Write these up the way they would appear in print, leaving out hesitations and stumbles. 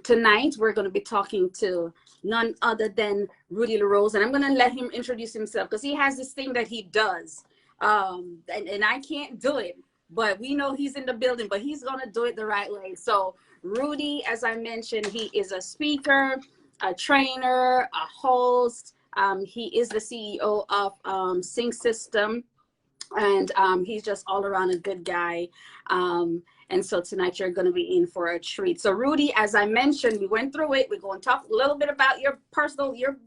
tonight we're going to be talking to none other than Rudy LaRose, and I'm going to let him introduce himself because he has this thing that he does, and I can't do it, but we know he's in the building, but he's going to do it the right way. So Rudy, as I mentioned, he is a speaker, a trainer, a host. He is the CEO of Sync System, and he's just all around a good guy. And so tonight you're going to be in for a treat. So Rudy, as I mentioned, we went through it. We're going to talk a little bit about your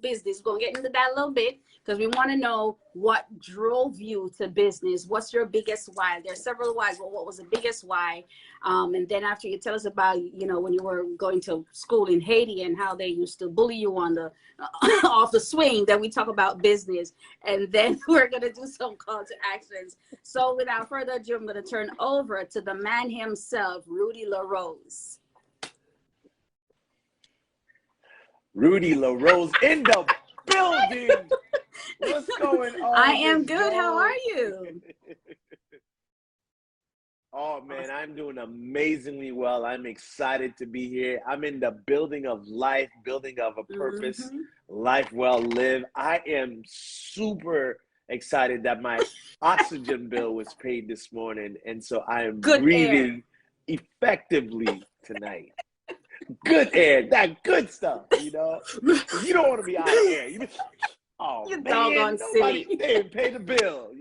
business. We're going to get into that a little bit because we want to know what drove you to business. What's your biggest why? There's several whys, but what was the biggest why? And then after you tell us about, when you were going to school in Haiti and how they used to bully you on the off the swing, then we talk about business. And then we're going to do some call to actions. So without further ado, I'm going to turn over to the man himself, Rudy LaRose. Rudy LaRose in the building. What's going on? I am good. How are you? Oh, man, I'm doing amazingly well. I'm excited to be here. I'm in the building of life, building of a purpose, life well lived. I am super excited that my oxygen bill was paid this morning, and so I am breathing effectively tonight. Good air, that good stuff, You don't want to be out of air. Oh, you man, doggone silly. They didn't pay the bill,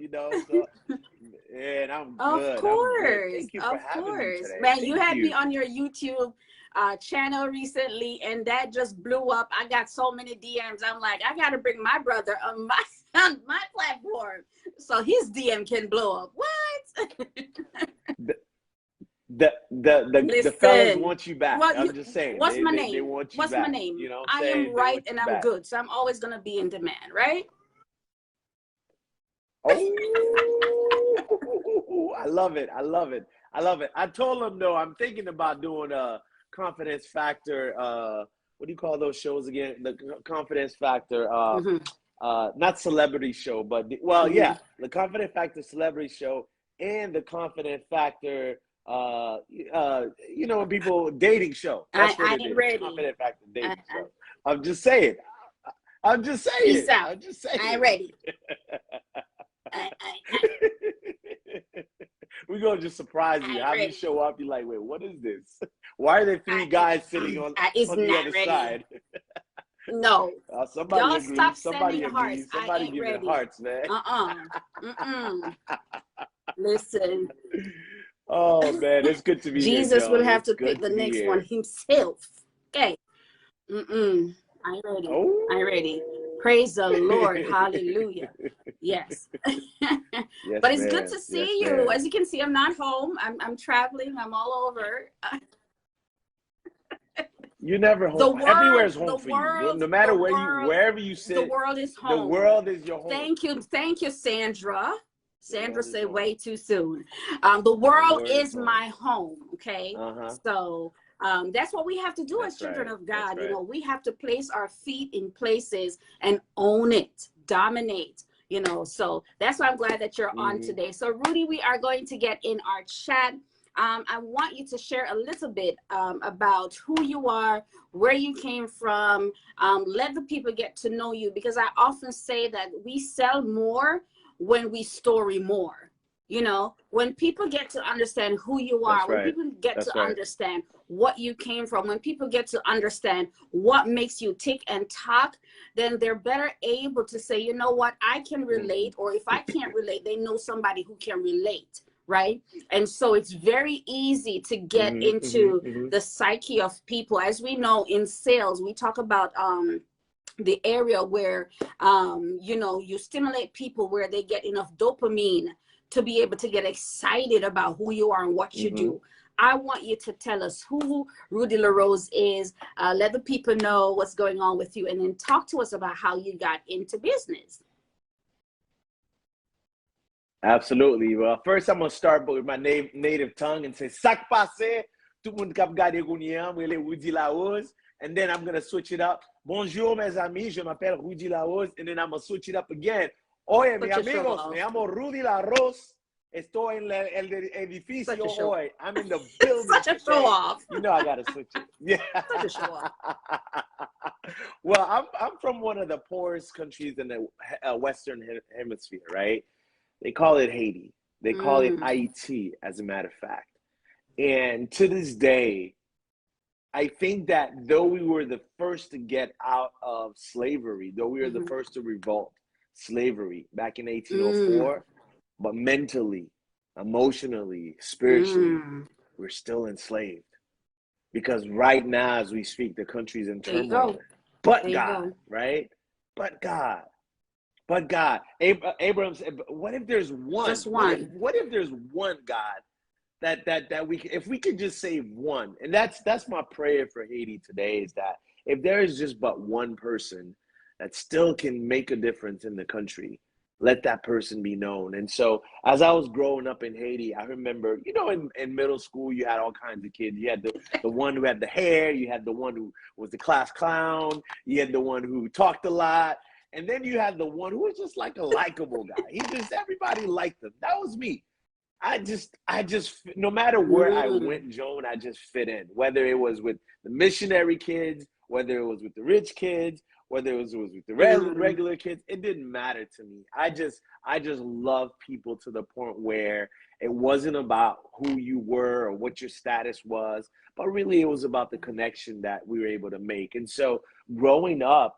So, and I'm good. Of course, Thank you for having me today. Man, you had me on your YouTube channel recently, and that just blew up. I got so many DMs. I'm like, I got to bring my brother on my platform so his DM can blow up. What? The fellas want you back. I'm just saying. What's my name? They want you what's back. my name? You know what I I'm am right and I'm back. good, so I'm always gonna be in demand, right? Oh, I love it. I love it. I love it. I told him though, I'm thinking about doing a Confidence Factor. What do you call those shows again? The Confidence Factor. Not celebrity show, but yeah, the Confidence Factor celebrity show and the Confidence Factor. When people dating show. That's what it is. Ready. Confident Factor dating show. I'm just saying. Peace out. I'm just saying. I ain't ready. We're gonna just surprise you. Have you show up, you're like, wait, what is this? Why are there three guys sitting on the other side? No. Somebody Y'all agrees. Stop somebody sending agrees. Hearts. Somebody give it hearts, man. Listen. Oh man, it's good to be here. Jesus will have to pick pick the next one himself. Okay. I'm ready. Oh. I'm ready. Praise the Lord. Hallelujah. Yes. But it's good to see you. Man. As you can see, I'm not home. I'm traveling. I'm all over. You're never home. Everywhere's home for you. No matter wherever you sit. The world is home. The world is your home. Thank you, Sandra. Sandra said way too soon. The world is my home. Okay. So that's what we have to do as children of God. We have to place our feet in places and own it, dominate. So that's why I'm glad that you're on today. So Rudy, we are going to get in our chat. I want you to share a little bit about who you are, where you came from. Let the people get to know you, because I often say that we sell more when we story more. When people get to understand who you are, when people get to understand what you came from, when people get to understand what makes you tick and talk, then they're better able to say, you know what, I can relate, or if I can't relate, they know somebody who can relate, right? And so it's very easy to get into the psyche of people. As we know in sales, we talk about the area where, you stimulate people where they get enough dopamine to be able to get excited about who you are and what you do. I want you to tell us who Rudy LaRose is. Let the people know what's going on with you, and then talk to us about how you got into business. Absolutely. Well, first I'm going to start with my native tongue and say, Sak passe, tout monde kap gade kounyan, mwele Rudy LaRose. And then I'm going to switch it up. Bonjour, mes amis, je m'appelle Rudy LaRose. And then I'm going to switch it up again. Oye, mi amigos, me llamo Rudy LaRose. Estoy en el edificio hoy. I'm in the building. Such a show off. You know I gotta switch it. Yeah. Such a show off. Well, I'm from one of the poorest countries in the Western Hemisphere, right? They call it Haiti. They call it Haiti, as a matter of fact. And to this day, I think that though we were the first to get out of slavery, though we were the first to revolt slavery back in 1804, but mentally, emotionally, spiritually, we're still enslaved. Because right now, as we speak, the country's in turmoil. But God, right? But God. But God. Abraham said, what if there's one? Just one. What if there's one God that we, if we could just save one? And that's my prayer for Haiti today, is that if there is just but one person that still can make a difference in the country, let that person be known. And so as I was growing up in Haiti, I remember, you know, in middle school, you had all kinds of kids. You had the one who had the hair, you had the one who was the class clown, you had the one who talked a lot, and then you had the one who was just like a likable guy. Everybody liked him. That was me. I just, no matter where I went, Joan, I just fit in. Whether it was with the missionary kids, whether it was with the rich kids, whether it was with the regular kids, it didn't matter to me. I just love people to the point where it wasn't about who you were or what your status was, but really it was about the connection that we were able to make. And so growing up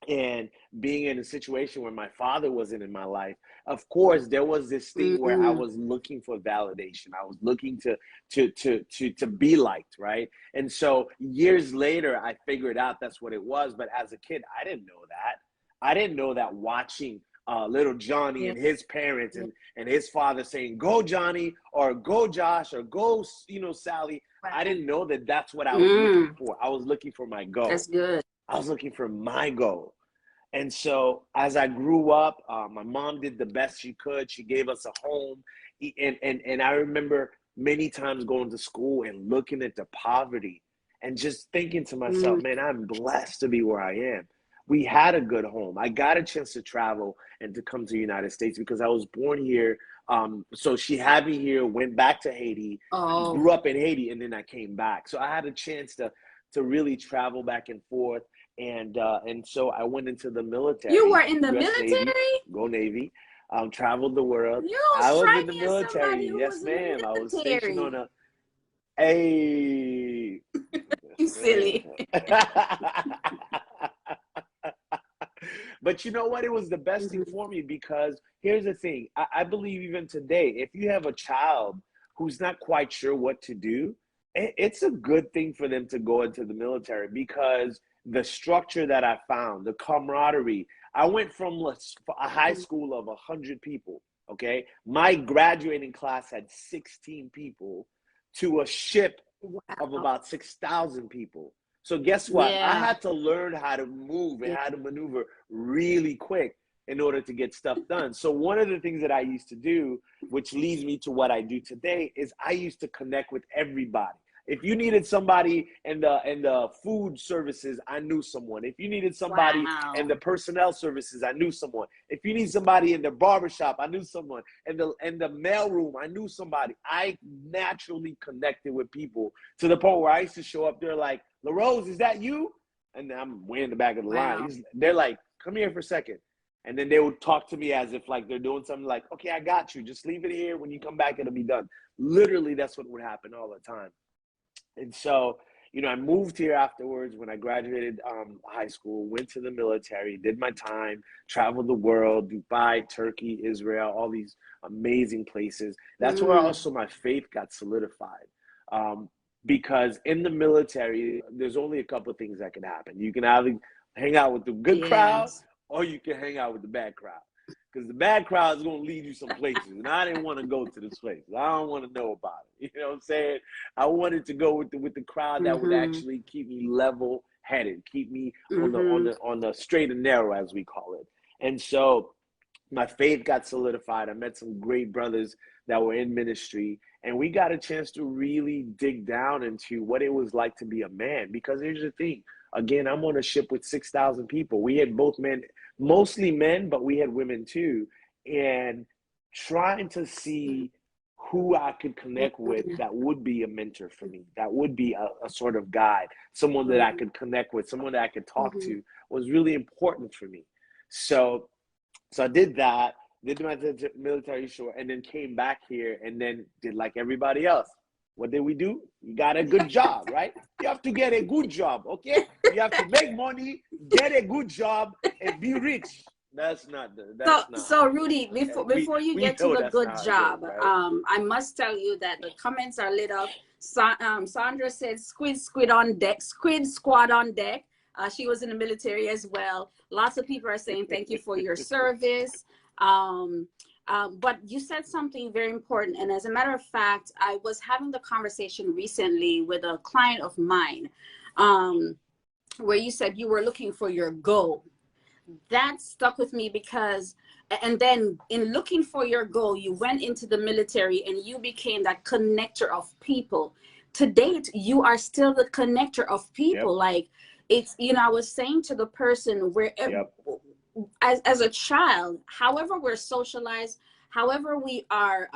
and being in a situation where my father wasn't in my life, of course, there was this thing where I was looking for validation. I was looking to be liked, right? And so years later, I figured out that's what it was. But as a kid, I didn't know that. I didn't know that watching little Johnny and his parents and his father saying, go Johnny, or go Josh, or go, Sally. I didn't know that that's what I was looking for. I was looking for my goal. That's good. I was looking for my goal. And so as I grew up, my mom did the best she could. She gave us a home. And I remember many times going to school and looking at the poverty and just thinking to myself, man, I'm blessed to be where I am. We had a good home. I got a chance to travel and to come to the United States because I was born here. So she had me here, went back to Haiti, grew up in Haiti, and then I came back. So I had a chance to really travel back and forth. And so I went into the military. You were in the US military? Navy, go Navy. Traveled the world. I was in the military. Yes, ma'am. I was stationed on a. Hey. You silly. But you know what? It was the best thing for me because here's the thing. I believe even today, if you have a child who's not quite sure what to do, it's a good thing for them to go into the military because the structure that I found, the camaraderie. I went from a high school of 100 people, okay? My graduating class had 16 people to a ship of about 6,000 people. So guess what? Yeah. I had to learn how to move and how to maneuver really quick in order to get stuff done. So one of the things that I used to do, which leads me to what I do today, is I used to connect with everybody. If you needed somebody in the food services, I knew someone. If you needed somebody in the personnel services, I knew someone. If you need somebody in the barbershop, I knew someone. In the mailroom, I knew somebody. I naturally connected with people to the point where I used to show up there like, LaRose, is that you? And I'm way in the back of the line. They're like, come here for a second. And then they would talk to me as if like they're doing something like, okay, I got you. Just leave it here. When you come back, it'll be done. Literally, that's what would happen all the time. And so, I moved here afterwards when I graduated high school, went to the military, did my time, traveled the world, Dubai, Turkey, Israel, all these amazing places. That's where also my faith got solidified. Because in the military, there's only a couple of things that can happen. You can either hang out with the good crowd or you can hang out with the bad crowd. Because the bad crowd is going to lead you some places. And I didn't want to go to this place. I don't want to know about it. You know what I'm saying? I wanted to go with the crowd that would actually keep me level-headed, keep me on the straight and narrow, as we call it. And so my faith got solidified. I met some great brothers that were in ministry. And we got a chance to really dig down into what it was like to be a man. Because here's the thing. Again, I'm on a ship with 6,000 people. We had both men, mostly men, but we had women too. And trying to see who I could connect with that would be a mentor for me, that would be a sort of guide, someone that I could connect with, someone that I could talk to, was really important for me. So I did that, did my military short, and then came back here and then did like everybody else. What did we do? You got a good job, right? You have to get a good job, okay? You have to make money, get a good job, and be rich. That's not. So Rudy, before you get to the good job, goes, right? I must tell you that the comments are lit up. Sandra said, "Squid on deck, squid squad on deck." She was in the military as well. Lots of people are saying thank you for your service. But you said something very important. And as a matter of fact, I was having the conversation recently with a client of mine, where you said you were looking for your goal. That stuck with me because, and then in looking for your goal, you went into the military and you became that connector of people. To date, you are still the connector of people. Like, it's, you know, I was saying to the person where as a child, however we're socialized, however we are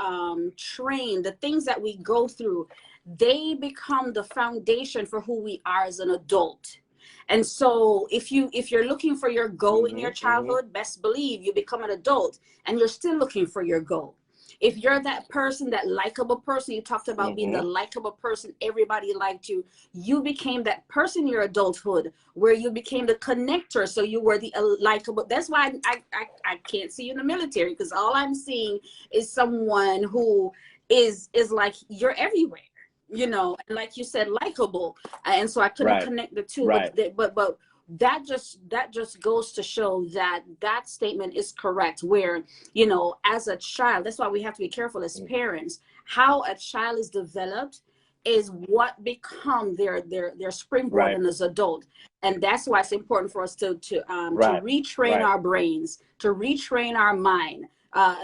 trained, the things that we go through, they become the foundation for who we are as an adult. And so if you're looking for your goal in your childhood, best believe you become an adult and you're still looking for your goal. If you're that person, that likable person, you talked about being the likable person, everybody liked you, you became that person in your adulthood where you became the connector. So you were the likable. That's why I can't see you in the military, because all I'm seeing is someone who is like, you're everywhere, you know, and like you said, likable. And so I couldn't connect the two, but that just goes to show that that statement is correct, where, you know, as a child, that's why we have to be careful as parents. How a child is developed is what become their springboard in as adult. And that's why it's important for us to retrain our brains, to retrain our mind,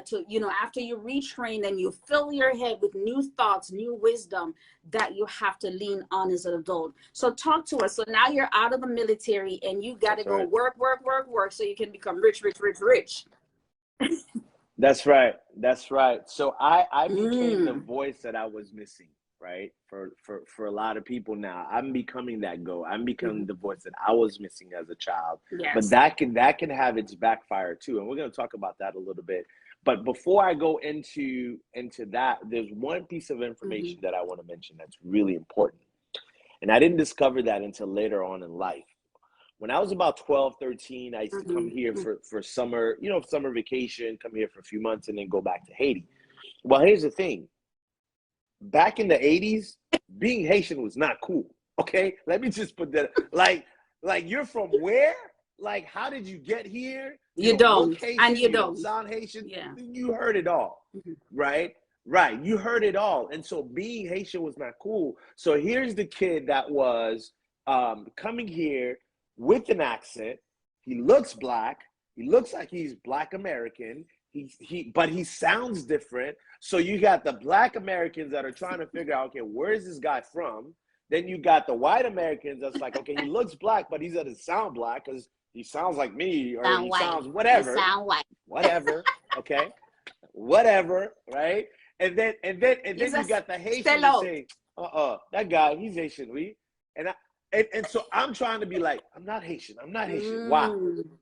to, you know, after you retrain, then you fill your head with new thoughts, new wisdom that you have to lean on as an adult. So talk to us. So now you're out of the military and you got to go work so you can become rich. That's right. So I became the voice that I was missing, right? For a lot of people now, I'm becoming that goal. I'm becoming the voice that I was missing as a child. But that can have its backfire too, and we're going to talk about that a little bit. But before I go into that, there's one piece of information that I want to mention that's really important. And I didn't discover that until later on in life. When I was about 12, 13, I used to come here for summer, you know, summer vacation, come here for a few months and then go back to Haiti. Well, here's the thing. Back in the 80s, being Haitian was not cool. Okay? Let me just put that, like you're from where? Like, how did you get here? You don't. Haitian, And you don't sound Haitian. You heard it all, right? You heard it all. And so being Haitian was not cool. So here's the kid that was coming here with an accent. He looks black. He looks like he's Black American. But he sounds different. So you got the Black Americans that are trying to figure out, okay, where is this guy from? Then you got the white Americans that's like, okay, he looks black, but he doesn't sound black because he sounds like me, or he sounds whatever. You sound white. Whatever. Okay. Whatever. Right. And then you got the Haitian saying, that guy, he's Haitian. And so I'm trying to be like, I'm not Haitian. Why?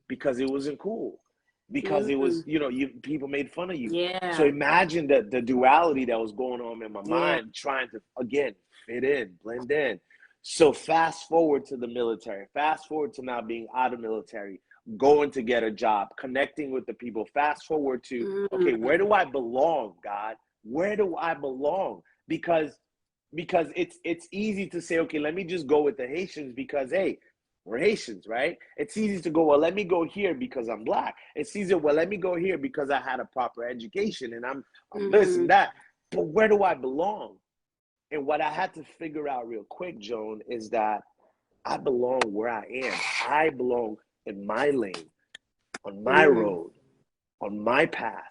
Because it wasn't cool. Because it was, you know, people made fun of you. So imagine the duality that was going on in my mind, trying to, again, fit in, blend in. So fast forward to the military, fast forward to now being out of military, going to get a job, connecting with the people, fast forward to, okay, where do I belong, God? Where do I belong? Because it's easy to say, okay, let me just go with the Haitians because, hey, we're Haitians, right? It's easy to go, well, let me go here because I'm black. It's easier, well, let me go here because I had a proper education and I'm this and that. But where do I belong? And what I had to figure out real quick, Joan, is that I belong where I am. I belong in my lane, on my road, on my path.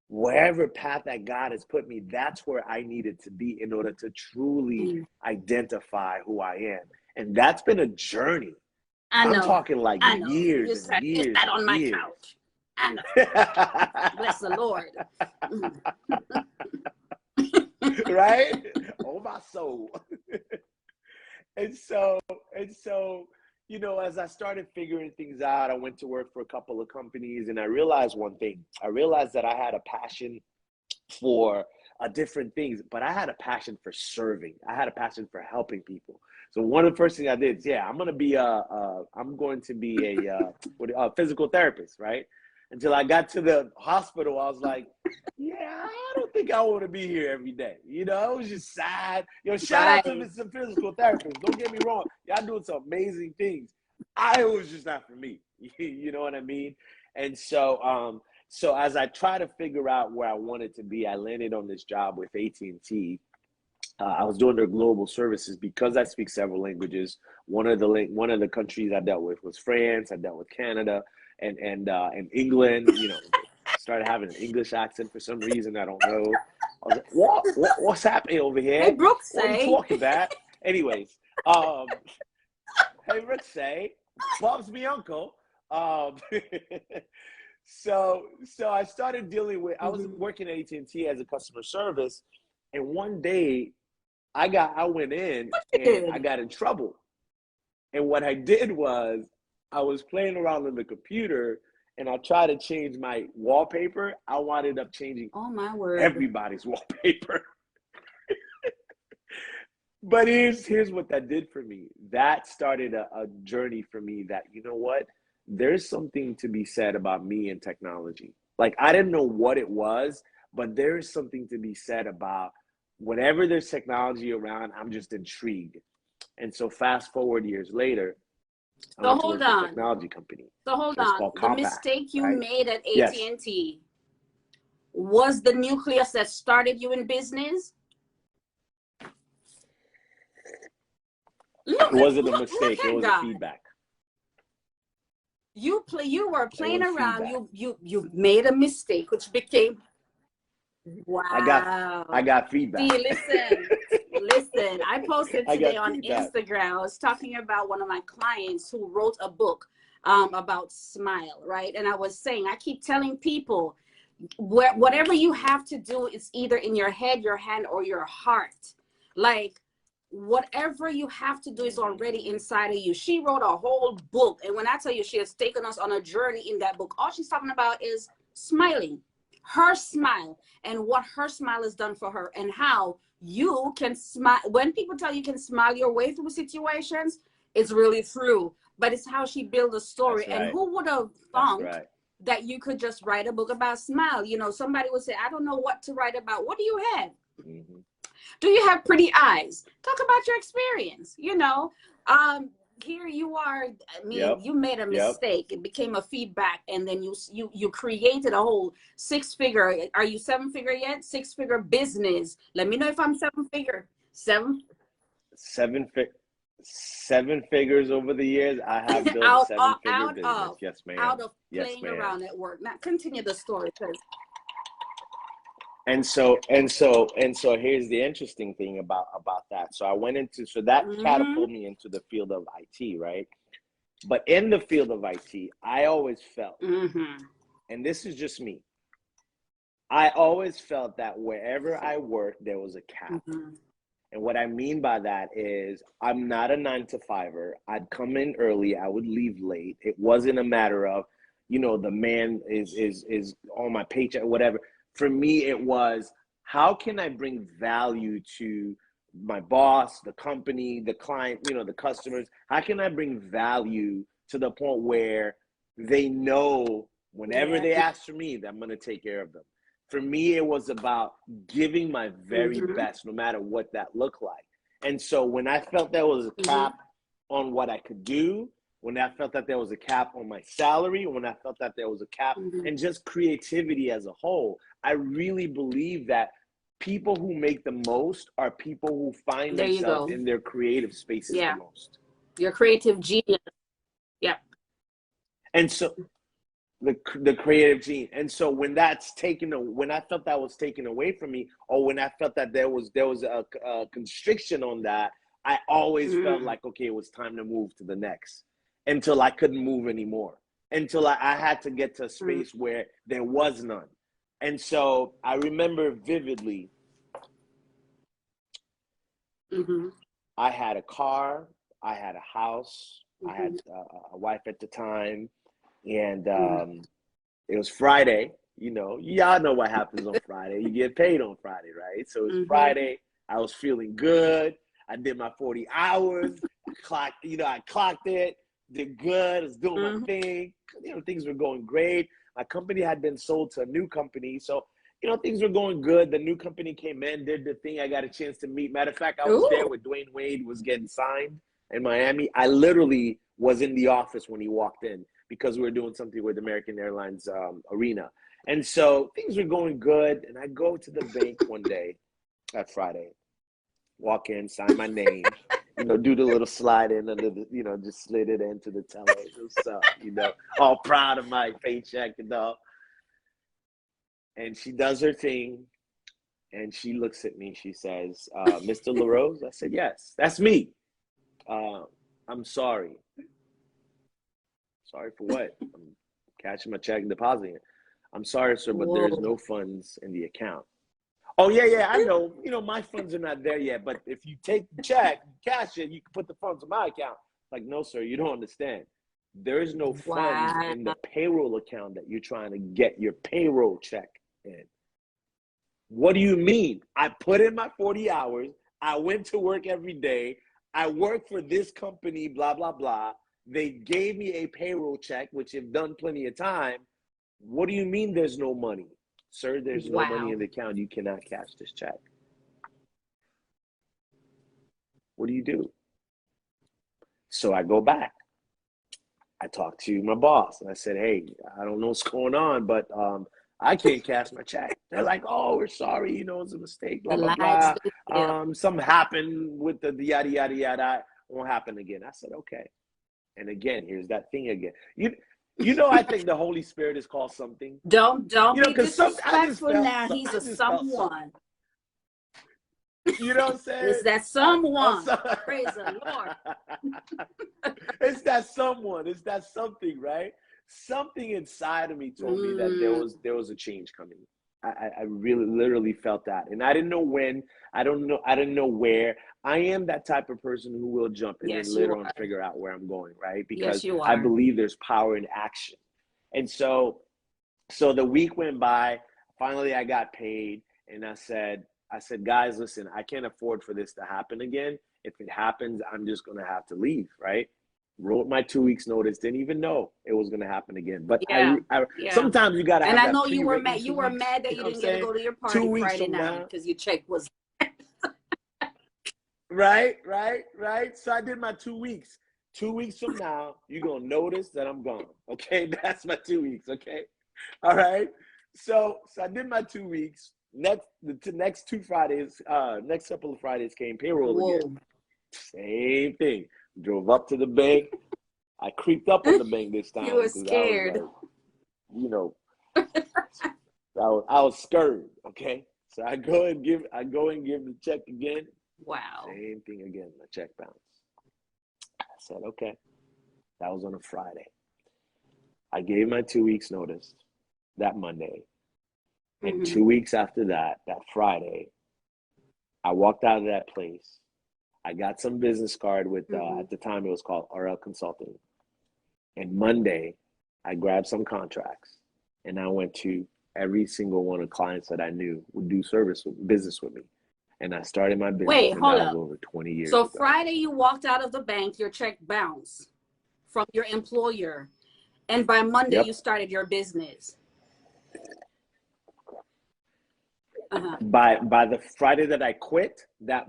Wherever path that God has put me, that's where I needed to be in order to truly identify who I am. And that's been a journey. I'm talking like years and years. That on my couch. Bless the Lord. Right? Oh, my soul. And so, you know, as I started figuring things out, I went to work for a couple of companies, and I realized one thing. I realized that I had a passion for different things, but I had a passion for serving. I had a passion for helping people. So one of the first things I did is, I'm going to be a physical therapist, right? Until I got to the hospital, I was like, I don't think I want to be here every day. You know, it was just sad. You know, shout out to some physical therapists. Don't get me wrong. Y'all doing some amazing things. It was just not for me. You know what I mean? And so, so as I try to figure out where I wanted to be, I landed on this job with AT&T. I was doing their global services because I speak several languages. One of the countries I dealt with was France. I dealt with Canada and England. You know, started having an English accent for some reason. I don't know. I was like, what's happening over here? Hey, Brooke, what are you talking about? Anyways, hey, Rick, say, Bob's me uncle. So I started dealing with. I was working at AT&T as a customer service, and one day I went in and I got in trouble. And what I did was I was playing around on the computer and I tried to change my wallpaper. I wound up changing everybody's wallpaper. But here's what that did for me. That started a journey for me that, you know what? There's something to be said about me and technology. Like, I didn't know what it was, but there is something to be said about whenever there's technology around, I'm just intrigued. And so fast forward years later, so hold on. A technology company. So hold on. The mistake you made at AT&T was the nucleus that started you in business? It wasn't a mistake. It was a feedback. You were playing around. You made a mistake, which became wow. I got feedback. See, listen. I posted today on Instagram. I was talking about one of my clients who wrote a book about smile, right? And I was saying, I keep telling people, whatever you have to do is either in your head, your hand, or your heart. Like, whatever you have to do is already inside of you. She wrote a whole book. And when I tell you she has taken us on a journey in that book, all she's talking about is smiling. Her smile and what her smile has done for her, and how you can smile. When people tell you can smile your way through situations, it's really true. But it's how she built a story. Right. And who would have thought that you could just write a book about smile? You know, somebody would say, I don't know what to write about. What do you have? Do you have pretty eyes? Talk about your experience. You know, here you are. I mean, you made a mistake. It became a feedback, and then you created a whole 6-figure. Are you 7-figure yet? 6-figure business. Let me know if I'm 7-figure. Seven figures over the years. I have built a 7-figure business. Yes, ma'am. Out of playing around at work. Now continue the story, please. And so here's the interesting thing about that. So I went into, that catapulted me into the field of IT, right? But in the field of IT, I always felt, and this is just me, I always felt that wherever I worked, there was a cap. And what I mean by that is I'm not a 9-to-5er. I'd come in early, I would leave late. It wasn't a matter of, you know, the man is on my paycheck, whatever. For me, it was, how can I bring value to my boss, the company, the client, you know, the customers? How can I bring value to the point where they know whenever they ask for me that I'm going to take care of them? For me, it was about giving my very best, no matter what that looked like. And so when I felt there was a cap on what I could do, when I felt that there was a cap on my salary, when I felt that there was a cap and just creativity as a whole, I really believe that people who make the most are people who find themselves in their creative spaces the most. Your creative genius. Yeah. And so the creative gene. And so when that's when I felt that was taken away from me, or when I felt that there was a constriction on that, I always felt like, okay, it was time to move to the next, until I couldn't move anymore. until I had to get to a space where there was none. And so I remember vividly, I had a car, I had a house, I had a wife at the time, and it was Friday. You know, y'all know what happens on Friday. You get paid on Friday, right? So it's Friday. I was feeling good. I did my 40 hours. I clocked it, did good, I was doing my thing. You know, things were going great. My company had been sold to a new company. So, you know, things were going good. The new company came in, did the thing. I got a chance to meet. Matter of fact, I was there with Dwayne Wade, was getting signed in Miami. I literally was in the office when he walked in because we were doing something with American Airlines Arena. And so things were going good. And I go to the bank one day, that Friday, walk in, sign my name, you know, do the little slide in under the, you know, just slid it into the teller. What's up, you know, all proud of my paycheck and all. And she does her thing, and she looks at me. She says, Mr. LaRose? I said, yes, that's me. I'm sorry. Sorry for what? I'm cashing my check and depositing it. I'm sorry, sir, but there's no funds in the account. Oh, yeah, I know. You know, my funds are not there yet, but if you take the check, cash it, you can put the funds in my account. Like, no, sir, you don't understand. There is no funds in the payroll account that you're trying to get your payroll check in. What do you mean? I put in my 40 hours. I went to work every day. I work for this company, blah, blah, blah. They gave me a payroll check, which I've done plenty of time. What do you mean there's no money? Sir, there's no money in the account. You cannot cash this check. What do you do? So I go back. I talked to my boss and I said, hey, I don't know what's going on, but I can't cash my check. They're like, oh, we're sorry. You know, it's a mistake, blah, blah, blah. Something happened with the yada, yada, yada. It won't happen again. I said, okay. And again, here's that thing again. You know, I think the Holy Spirit is called something. Don't you know, be disrespectful now. He's a someone. You know what I'm saying? It's that someone. Praise the Lord. It's that someone. It's that something, right? Something inside of me told me that there was a change coming. I really literally felt that. And I didn't know when. I didn't know where. I am that type of person who will jump in and later on figure out where I'm going, right? Because I believe there's power in action. And so the week went by. Finally, I got paid. And I said, guys, listen, I can't afford for this to happen again. If it happens, I'm just going to have to leave, right? Wrote my 2 weeks notice, didn't even know it was going to happen again. But sometimes you got to have that. And I know you were mad. You were mad that you didn't get to go to your party Friday night because your check was. Right. So I did my 2 weeks. 2 weeks from now, you're going to notice that I'm gone. Okay. That's my 2 weeks. Okay. All right. So I did my 2 weeks. Next 2 Fridays, next couple of Fridays came payroll again. Same thing. Drove up to the bank. I creeped up on the bank this time. You were scared. I was like, you know, I was scared. Okay, so I go and give the check again. Wow. Same thing again. My check bounced. I said, okay. That was on a Friday. I gave my 2 weeks notice that Monday. And 2 weeks after that Friday, I walked out of that place. I got some business card with, at the time it was called RL Consulting. And Monday, I grabbed some contracts and I went to every single one of the clients that I knew would do business with me. And I started my business. Wait, hold up. Over 20 years So ago. Friday, you walked out of the bank, your check bounced from your employer. And by Monday, you started your business. By the Friday that I quit, that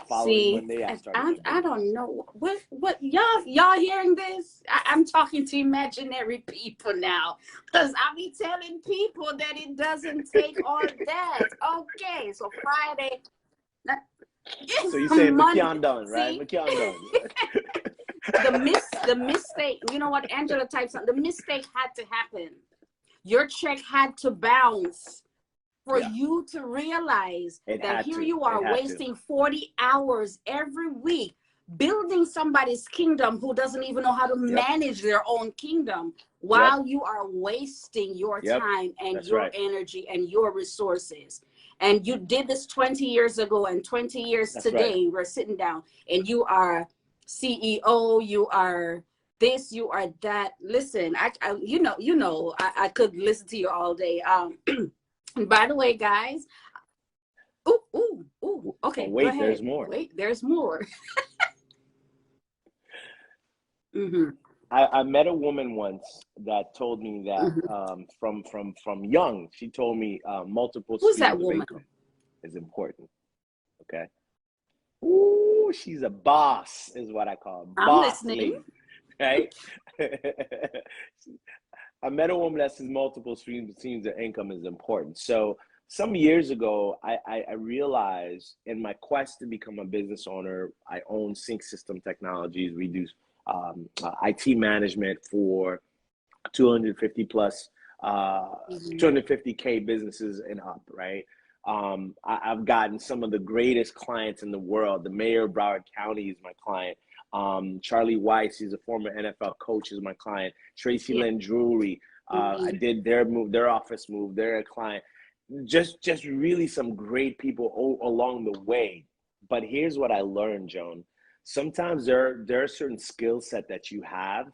following Monday, I started. I don't know what y'all hearing this? I'm talking to imaginary people now, because I be telling people that it doesn't take all that. Okay, so Friday. So you say McKeon done, right? McKeon done. The mistake. You know what? Angela typed something. The mistake had to happen. Your check had to bounce. For you to realize that here you are wasting 40 hours every week building somebody's kingdom who doesn't even know how to manage their own kingdom, while you are wasting your time and your energy and your resources. And you did this 20 years ago, and 20 years today, we're sitting down and you are CEO, you are this, you are that. Listen, I could listen to you all day. And by the way, guys, okay. Oh, wait, there's more. Wait, there's more. I met a woman once that told me that from young, she told me multiple streams of income is important. Okay. Ooh, she's a boss, is what I call her. I'm listening. Right? I met a woman that says multiple streams of income is important. So some years ago, I realized in my quest to become a business owner, I own Sync System Technologies. We do IT management for 250 plus 250K businesses and up, right? I've gotten some of the greatest clients in the world. The mayor of Broward County is my client. Charlie Weiss, he's a former NFL coach, is my client. Tracy Lynn Drury, I did their office move. They're a client. Just really some great people along the way. But here's what I learned, Joan. Sometimes there are certain skill set that you have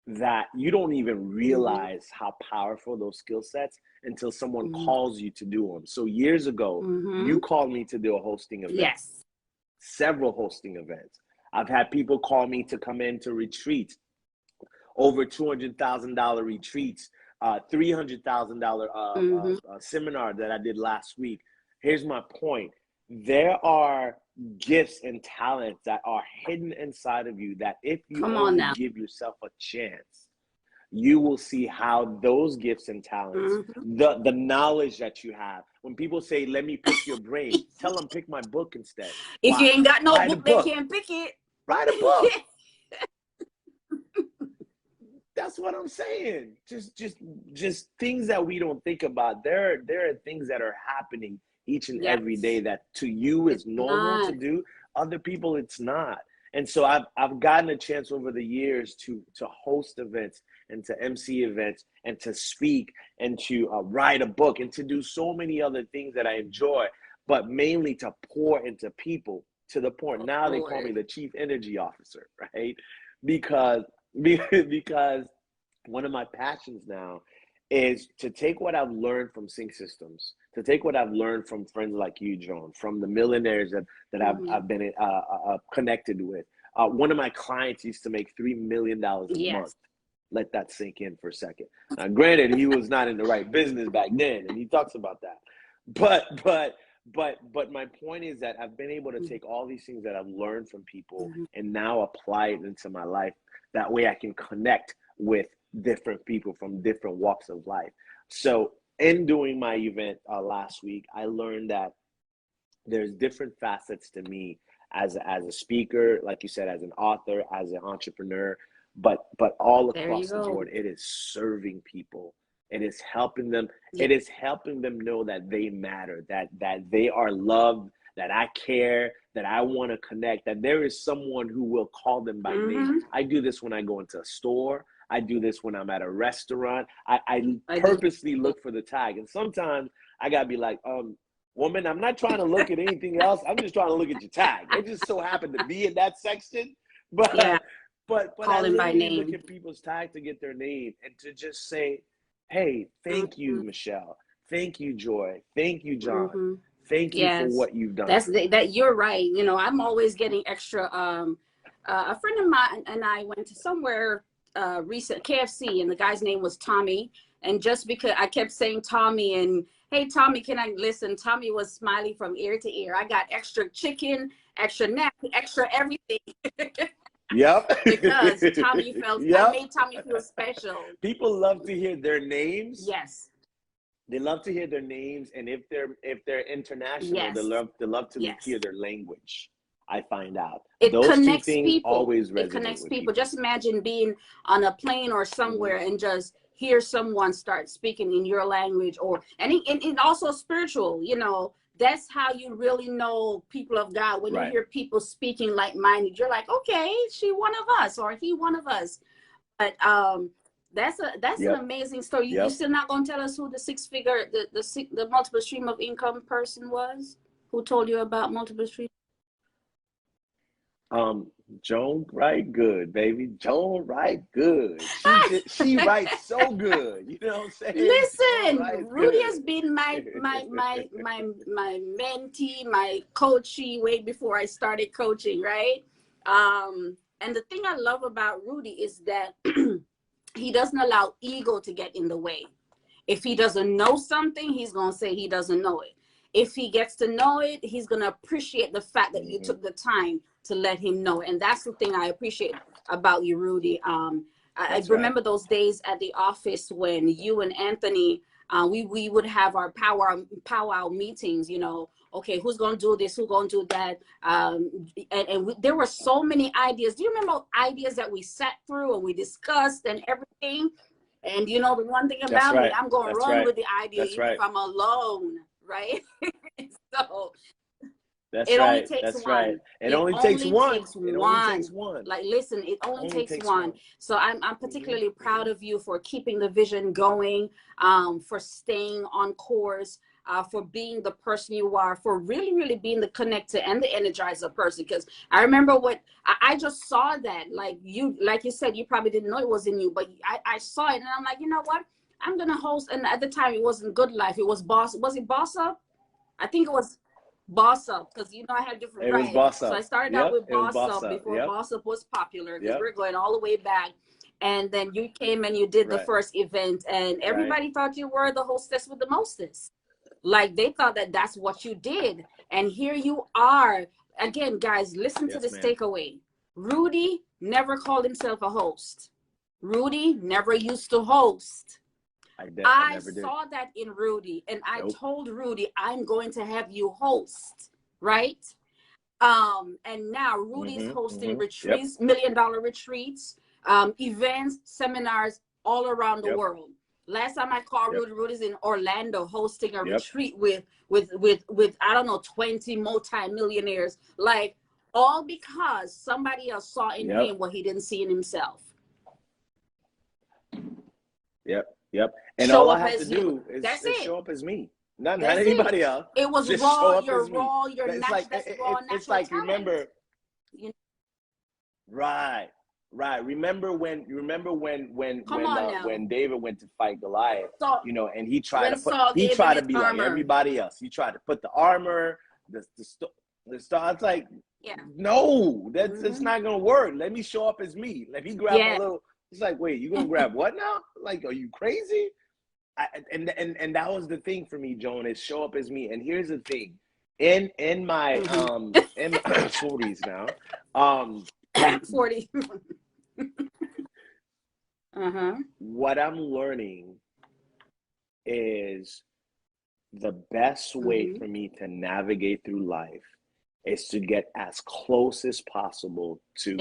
that you don't even realize how powerful those skill sets until someone calls you to do them. So years ago, you called me to do a hosting event. Yes. Several hosting events. I've had people call me to come in to retreat, over $200,000 retreats, $300,000 seminar that I did last week. Here's my point. There are gifts and talents that are hidden inside of you that if you only give yourself a chance, you will see how those gifts and talents, the knowledge that you have. When people say, let me pick your brain, tell them pick my book instead. If you ain't got no book, they can't pick it. Write a book. That's what I'm saying. Just things that we don't think about. There are things that are happening each and every day that to you is normal to do. Other people, it's not. And so I've gotten a chance over the years to host events and to MC events and to speak and to write a book and to do so many other things that I enjoy, but mainly to pour into people to the point now they call me the chief energy officer, right? Because one of my passions now is to take what I've learned from Sync Systems, to take what I've learned from friends like you, Joan, from the millionaires that I've been connected with. One of my clients used to make $3 million a month. Let that sink in for a second. Now, granted, he was not in the right business back then, and he talks about that. But my point is that I've been able to take all these things that I've learned from people and now apply it into my life. That way I can connect with different people from different walks of life. So in doing my event last week, I learned that there's different facets to me as a speaker, like you said, as an author, as an entrepreneur, but all across the board, it is serving people. It is helping them. It is helping them know that they matter, that they are loved, that I care, that I want to connect, that there is someone who will call them by name. I do this when I go into a store. I do this when I'm at a restaurant. I purposely look for the tag. And sometimes I got to be like, woman, I'm not trying to look at anything else. I'm just trying to look at your tag. It just so happened to be in that section. But I literally look at people's tag to get their name and to just say, hey, thank you, Michelle. Thank you, Joy. Thank you, John. Thank you for what you've done. You're right. You know, I'm always getting extra. A friend of mine and I went to somewhere recent, KFC, and the guy's name was Tommy. And just because I kept saying Tommy and, hey, Tommy, can I listen? Tommy was smiling from ear to ear. I got extra chicken, extra napkin, extra everything. Yep. Because Tommy I made Tommy feel special. People love to hear their names. Yes. They love to hear their names, and if they're international, they love to hear their language. I find out those connects 2 things people. Always resonate. It connects people. Just imagine being on a plane or somewhere and just hear someone start speaking in your language, and also spiritual. You know, that's how you really know people of God. When you hear people speaking like-minded, you're like, okay, she one of us, or he one of us. But that's an amazing story. You still not gonna tell us who the six-figure, the multiple stream of income person was? Who told you about multiple stream? Joan Wright-Good, baby. Joan Wright-Good. She writes so good. You know what I'm saying? Listen, Rudy has been my mentee, my coachee way before I started coaching, right? And the thing I love about Rudy is that he doesn't allow ego to get in the way. If he doesn't know something, he's gonna say he doesn't know it. If he gets to know it, he's gonna appreciate the fact that you took the time to let him know. And that's the thing I appreciate about you, Rudy. I remember those days at the office when you and Anthony, we would have our powwow meetings, you know, okay, who's going to do this, who's going to do that. There were so many ideas. Do you remember ideas that we sat through and we discussed and everything? And you know, the one thing about me, I'm going to run with the idea even if I'm alone, right? So it only takes one. It only takes one. Like, listen, it only takes one. So I'm particularly proud of you for keeping the vision going, for staying on course, for being the person you are, for really being the connector and the energizer person. Because I remember I just saw that, like you said, you probably didn't know it was in you, but I saw it and I'm like, you know what? I'm going to host. And at the time it wasn't Good Life. It was Was it Boss Up? I think it was Boss Up, because you know I had different brands. So I started out with Boss Up before Boss Up was popular, because we're going all the way back. And then you came and you did the first event, and everybody thought you were the hostess with the mostest. Like, they thought that that's what you did. And here you are. Again, guys, listen to this takeaway. Rudy never called himself a host. Rudy never used to host. I saw that in Rudy, and I told Rudy, I'm going to have you host, right? And now Rudy's hosting retreats, $1 million retreats, events, seminars all around the world. Last time I called Rudy's in Orlando hosting a retreat with I don't know, 20 multi-millionaires, like, all because somebody else saw in him what he didn't see in himself. And all I have to do is show up as me. Not anybody else. It was just raw, you're raw, you're natural. It's like, remember, right. Remember when David went to fight Goliath, you know, and he tried to be like everybody else. He tried to put the armor, the star. It's like, no, that's not gonna work. Let me show up as me. Let me grab a little. It's like, wait, you gonna grab what now? Like, are you crazy? And that was the thing for me, Joan, is show up as me. And here's the thing, in my in my 40s now, 40. What I'm learning is the best way for me to navigate through life is to get as close as possible to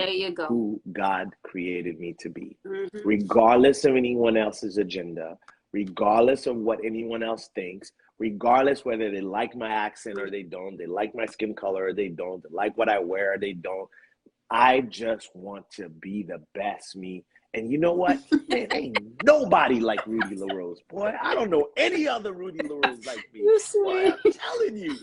who God created me to be, regardless of anyone else's agenda, regardless of what anyone else thinks, regardless whether they like my accent or they don't, they like my skin color or they don't, they like what I wear or they don't. I just want to be the best me. And you know what? Man, ain't nobody like Rudy LaRose. Boy, I don't know any other Rudy LaRose like me. Boy, I'm telling you.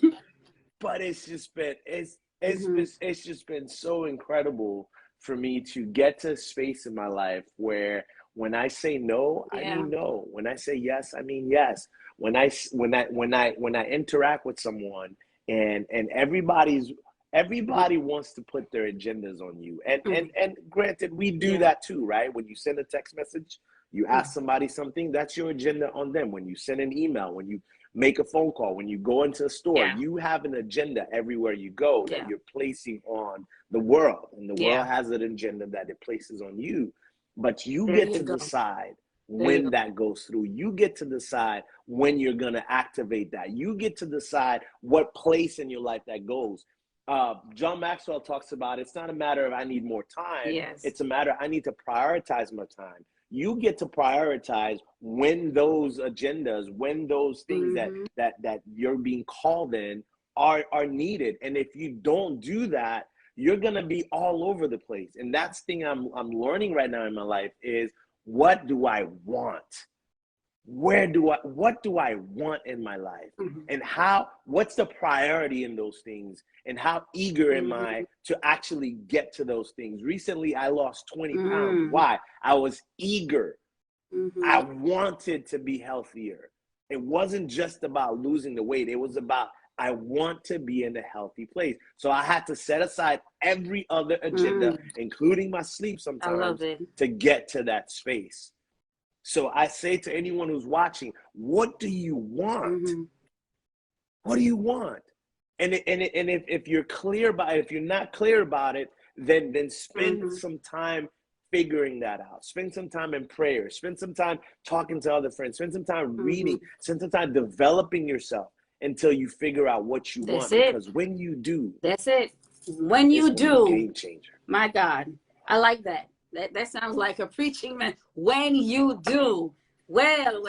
But it's just been it's just been so incredible for me to get to a space in my life where when I say no, I mean no. When I say yes, I mean yes. When I interact with someone and everybody wants to put their agendas on you. And granted, we do that too, right? When you send a text message, you ask somebody something, that's your agenda on them. When you send an email, when you make a phone call, when you go into a store, you have an agenda everywhere you go that you're placing on the world. And the world has an agenda that it places on you. But you get to decide when that goes through. You get to decide when you're going to activate that. You get to decide what place in your life that goes. John Maxwell talks about it's not a matter of I need more time. It's a matter of I need to prioritize my time. you get to prioritize when those agendas, when those things that you're being called in are needed. And if you don't do that, you're gonna be all over the place. And that's the thing I'm learning right now in my life is, what do I want? What do I want in my life? And what's the priority in those things? And how eager am I to actually get to those things? Recently, I lost 20 pounds. Why? I was eager. I wanted to be healthier. It wasn't just about losing the weight. It was about, I want to be in a healthy place. So I had to set aside every other agenda, including my sleep sometimes, to get to that space. So I say to anyone who's watching, what do you want? What do you want? And if you're clear about it, if you're not clear about it, then spend some time figuring that out. Spend some time in prayer. Spend some time talking to other friends. Spend some time reading. Spend some time developing yourself until you figure out what you want. Because when you do, when you do, game changer. My God, I like that. That sounds like a preaching man. When you do. Well,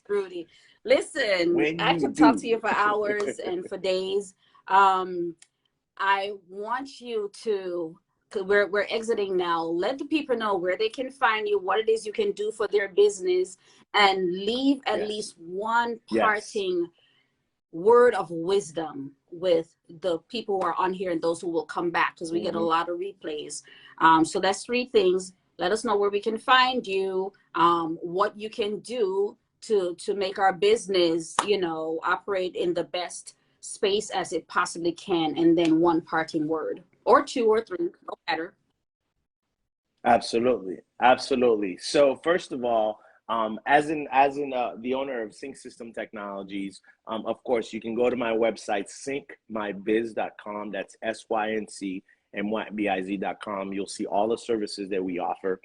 Rudy. Listen, I could talk to you for hours and for days. I want you to, because we're exiting now, let the people know where they can find you, what it is you can do for their business, and leave at least one parting word of wisdom with the people who are on here and those who will come back, because we get a lot of replays. So that's 3 things. Let us know where we can find you, what you can do to make our business, operate in the best space as it possibly can, and then one parting word, or 2 or 3, no matter. Absolutely. So first of all, as the owner of Sync System Technologies, of course, you can go to my website, syncmybiz.com. That's syncmybiz.com. You'll see all the services that we offer.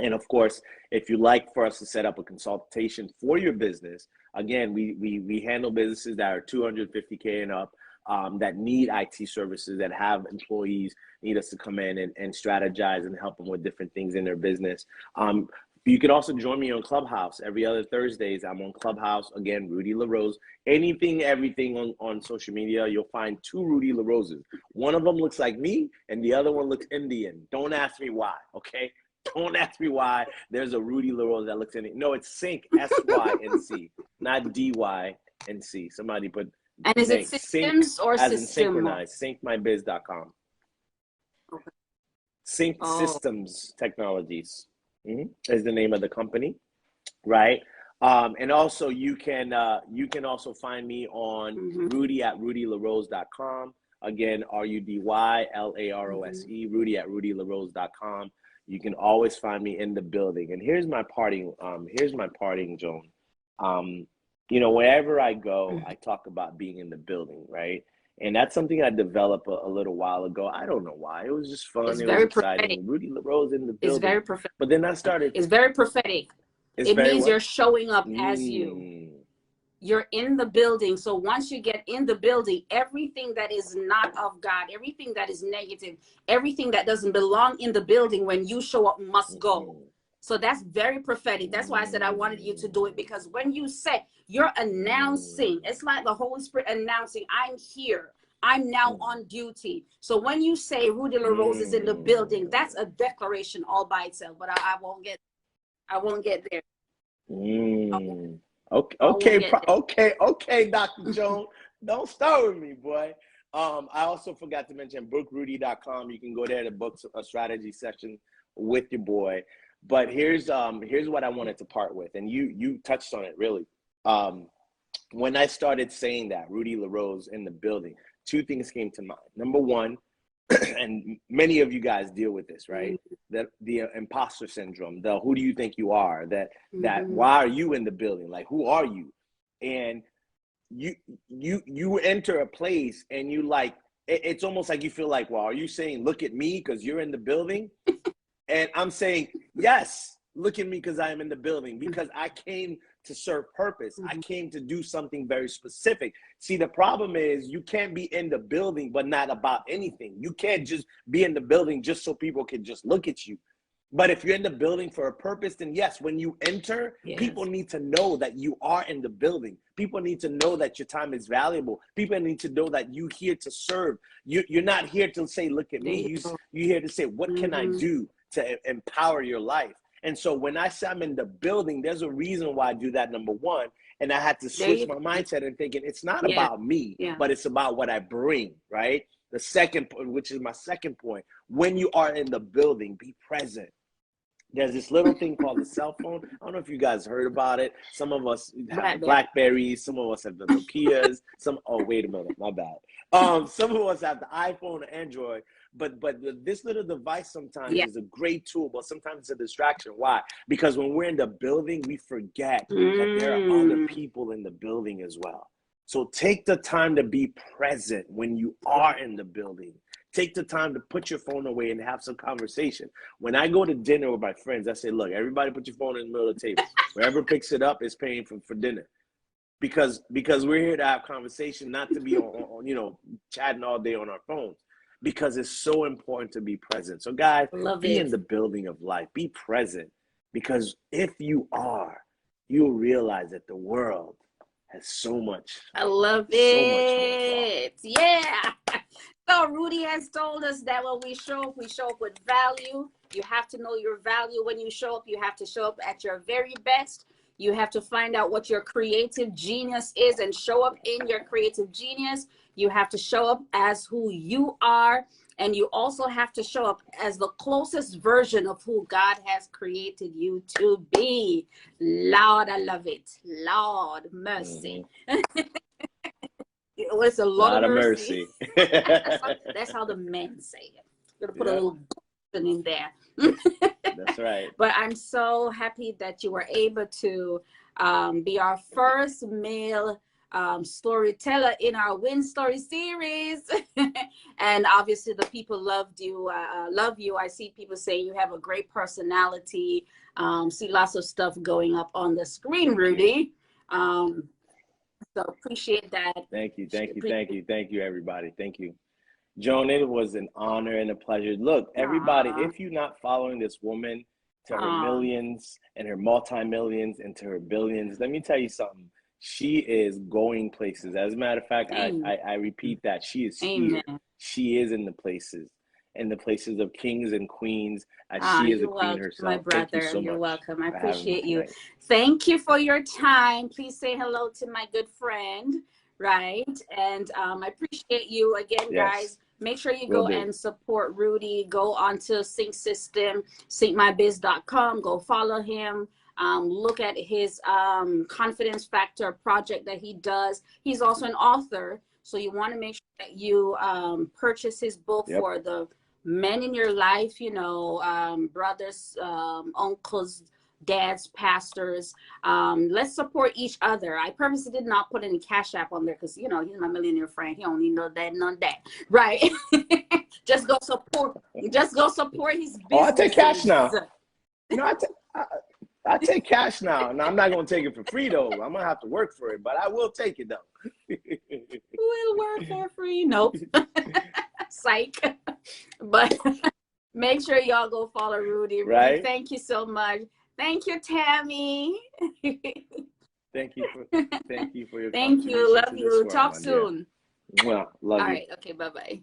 And of course, if you'd like for us to set up a consultation for your business, again, we handle businesses that are 250K and up, that need IT services, that have employees, need us to come in and strategize and help them with different things in their business. You can also join me on Clubhouse. Every other Thursdays, I'm on Clubhouse. Again, Rudy LaRose. Everything on social media, you'll find 2 Rudy LaRoses. One of them looks like me, and the other one looks Indian. Don't ask me why, okay? Don't ask me why there's a Rudy LaRose that looks Indian. No, it's Sync, S-Y-N-C, not D-Y-N-C. Somebody put. And is it systems or as system? In synchronized, syncmybiz.com. Okay. Sync Systems Technologies is the name of the company, right? And also you can also find me on Rudy at rudylarose.com. Again, RUDYLAROSE, Rudy at rudylarose.com. You can always find me in the building. And here's my parting, Joan. Wherever I go, I talk about being in the building, right? And that's something I developed a little while ago. I don't know why. It was just fun. It was exciting. Rudy LaRose in the building. It's very prophetic. But then I started. It's very prophetic. It means you're showing up as you. You're in the building. So once you get in the building, everything that is not of God, everything that is negative, everything that doesn't belong in the building, when you show up, must go. So that's very prophetic. That's why I said I wanted you to do it, because when you say, you're announcing, it's like the Holy Spirit announcing, I'm here. I'm now on duty. So when you say Rudy LaRose is in the building, that's a declaration all by itself. But I won't get there. Okay, Dr. Joan. Don't start with me, boy. I also forgot to mention bookrudy.com. You can go there to book a strategy session with your boy. But here's what I wanted to part with, and you touched on it really. When I started saying that, Rudy LaRose in the building, 2 things came to mind. Number one, and many of you guys deal with this, right? That the imposter syndrome, the who do you think you are? That why are you in the building? Like, who are you? And you enter a place and you like, it's almost like you feel like, well, are you saying look at me because you're in the building? And I'm saying, yes, look at me because I am in the building, because I came to serve purpose. I came to do something very specific. See, the problem is you can't be in the building but not about anything. You can't just be in the building just so people can just look at you. But if you're in the building for a purpose, then yes, when you enter, people need to know that you are in the building. People need to know that your time is valuable. People need to know that you're here to serve. You're not here to say, look at me. You're here to say, what can I do to empower your life? And so when I say I'm in the building, there's a reason why I do that, number one. And I had to switch my mindset and thinking it's not about me, but it's about what I bring, right? The second point, which is my second point, when you are in the building, be present. There's this little thing called the cell phone. I don't know if you guys heard about it. Some of us have Blackberries. Some of us have the Nokias. Oh, wait a minute. My bad. Some of us have the iPhone or Android. But this little device sometimes is a great tool, but sometimes it's a distraction. Why? Because when we're in the building, we forget that there are other people in the building as well. So take the time to be present when you are in the building. Take the time to put your phone away and have some conversation. When I go to dinner with my friends, I say, look, everybody put your phone in the middle of the table. Whoever picks it up is paying for dinner. Because we're here to have conversation, not to be on chatting all day on our phones. Because it's so important to be present. So guys, be in the building of life. Be present. Because if you are, you'll realize that the world has so much. I love it. Yeah. So Rudy has told us that when we show up with value. You have to know your value when you show up. You have to show up at your very best. You have to find out what your creative genius is and show up in your creative genius. You have to show up as who you are. And you also have to show up as the closest version of who God has created you to be. Lord, I love it. Lord, mercy. It's a lot of mercy. That's how the men say it. You're going to put a little in there. That's right. But I'm so happy that you were able to be our first male storyteller in our Win Story series. And obviously the people loved you. Love you. I see people saying you have a great personality. See lots of stuff going up on the screen, Rudy. So appreciate that. Thank you, everybody. Thank you. Joan, it was an honor and a pleasure. Look, everybody, if you're not following this woman to her millions and her multi-millions and to her billions, let me tell you something. She is going places. As a matter of fact, I repeat that. She is here. She is in the places of kings and queens. She is a queen herself. My brother, you're welcome. I appreciate you. Thank you for your time. Please say hello to my good friend, right? And I appreciate you again, guys. Make sure you go and support Rudy. Go onto Sync System, syncmybiz.com. Go follow him. Look at his Confidence Factor project that he does. He's also an author. So you want to make sure that you purchase his book for the men in your life, brothers, uncles, dads, pastors. Let's support each other. I purposely did not put any Cash App on there because, he's my millionaire friend. He don't need no that, none of that. Right. Just go support his business. Oh, I take cash now. I take cash now. And I'm not going to take it for free, though. I'm going to have to work for it, but I will take it, though. We'll work for free. Nope. Psych. But make sure y'all go follow Rudy. Right. Thank you so much. Thank you, Tammy. Thank you for your Thank you. Love you. World, Talk soon. Well, love you. All right. Okay. Bye-bye.